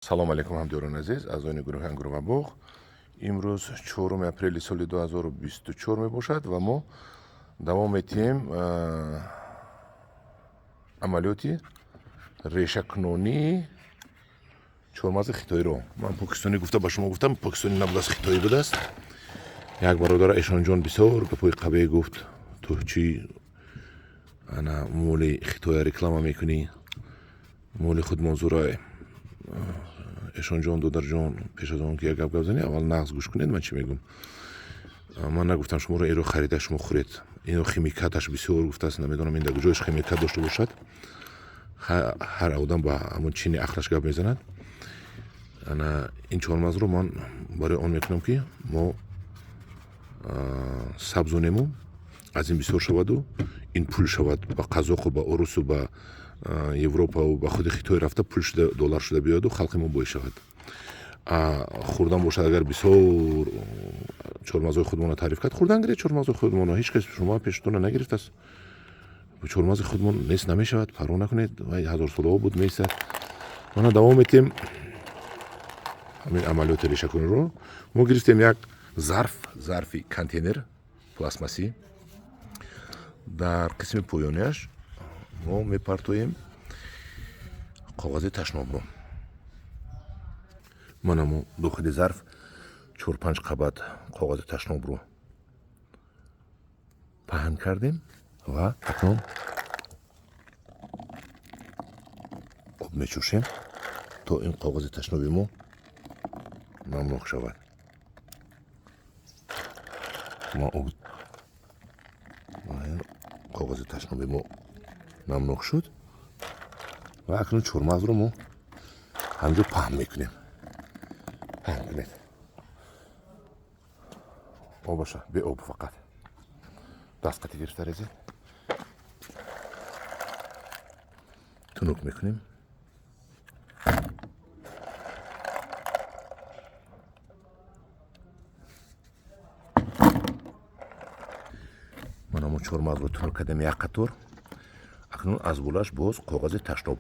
салом алейкум ҳамдиёрони азиз, аъзои гурӯҳи Ангурова боғ. Имрӯз 4 апрели соли 2024 мебошад ва мо давом метиҳем амалиёти решакунонии чормағзи хитоиро. Ман покистонӣ гуфта ба шумо гуфтам, покистонӣ набудааст, хитоӣ будааст. Як бародар Эшонҷон бисёр гапои қавие гуфт, ту чӣ ана моли хитоя реклама мекунӣ, моли худ монзурае. Эшонҷон, Додарҷон, пеш аз он ки як гап зани, аввал нағз гӯш кунед, ман чӣ мегӯм. Ман нагуфтам шуморо инро харида шумо хӯред. Инро химикаташ бисёр гуфтааст, намедонам ин дар куҷояш химикат дошта бошад. Ҳар одам ба ҳамон чини ақлаш гап мезанад. Ана ин чормағзро ман барои он мекунам ки мо сабзонему аз ин бисёр шаваду ин пул шавад ба қазоқу ба орусу ба Европа ба худи Хитой рафта пул шуда доллар шуда биёяду халқи мо бой шавад. Хурдан бошад агар бисёр чормағзои худмонро таъриф кард, хурдан гиред чормағзои худмонро. ҳеҷ кас шумо пештона нагирифтааст. чормағзи худмон нест намешавад, парво накунед, вай ҳазорсолаҳо буд меистад. Мана давом метем ҳамин амалиёти решакуниро. Мо гирифтем як зарфи контейнер пластмасӣ. Дар қисми поёнияш мо мепартоем коғази ташнобро. Мана мо дохили зарф 4-5 қабат коғази ташнобро паҳн кардем ва акнун об мечӯшем то ин коғази ташноби мо намнок шавад. Коғази ташноби мо намнок шуд ва акнун чормағзро мо ҳамҷо паҳн мекунем. Паҳн кунед. Обаша, бе об фақат. Дастқати гирифта резед. Тунук мекунем. Мана мо чормағзро тунук кардем як қатор. акнун аз болаш боз коғази ташноб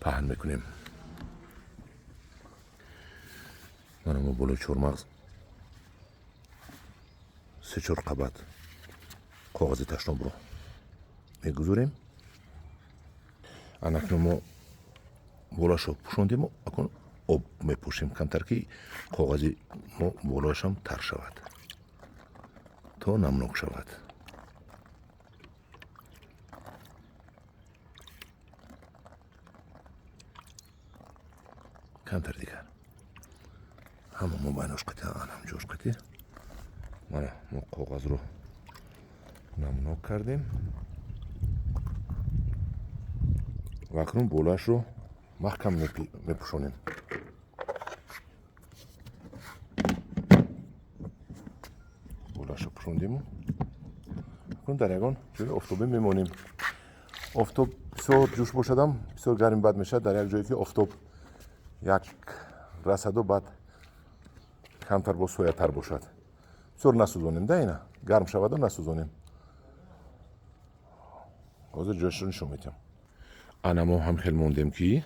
паҳн мекунем. мана мо болои чормағз 3-4 қабат коғази ташнобро мегузорем. акнун мо болашро пӯшондему, акнун об мепӯшем камтар ки коғази мо болоашам тар шавад то намнок шавад. камтар дигар ҳама мо байнош қати анам ҷош қати. мана мо коғазро намнок кардем ва акнун болашро маҳкам мепӯшонем. болашро пӯшондему, акнун дар ягон ҷои офтобӣ мемонем. офтоб бисёр ҷӯш бошадам, бисёр гарми бад мешавад дар як ҷое ки офтоб як расаду баъд камтар бо соятар бошад. бисёр насӯзонем да ина, гарм шаваду насӯзонем. ҳозир ҷояшро нишон медиҳам. ана мо ҳам хел мондем ки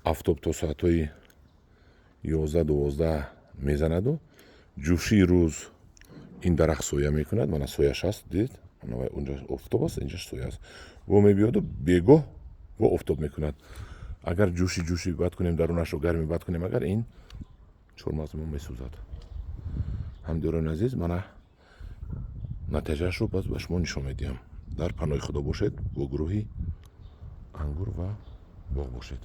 афтоб то соатҳои 11-12 мезанаду ҷӯшии рӯз ин дарахт соя мекунад. мана сояш аст, дидед, унҷа офтоб аст, инҷаш соя аст. во мебиёду бегоҳ во офтоб мекунад. агар ҷӯши бад кунем, дарунашро гарми бад кунем, агар ин чормағзи мо месӯзад. ҳамдиёрони азиз, мана натиҷаашро баъд ба шумо нишон медиҳам. дар паноҳи худо бошед, бо гурӯҳи Ангур ва боғ бошед.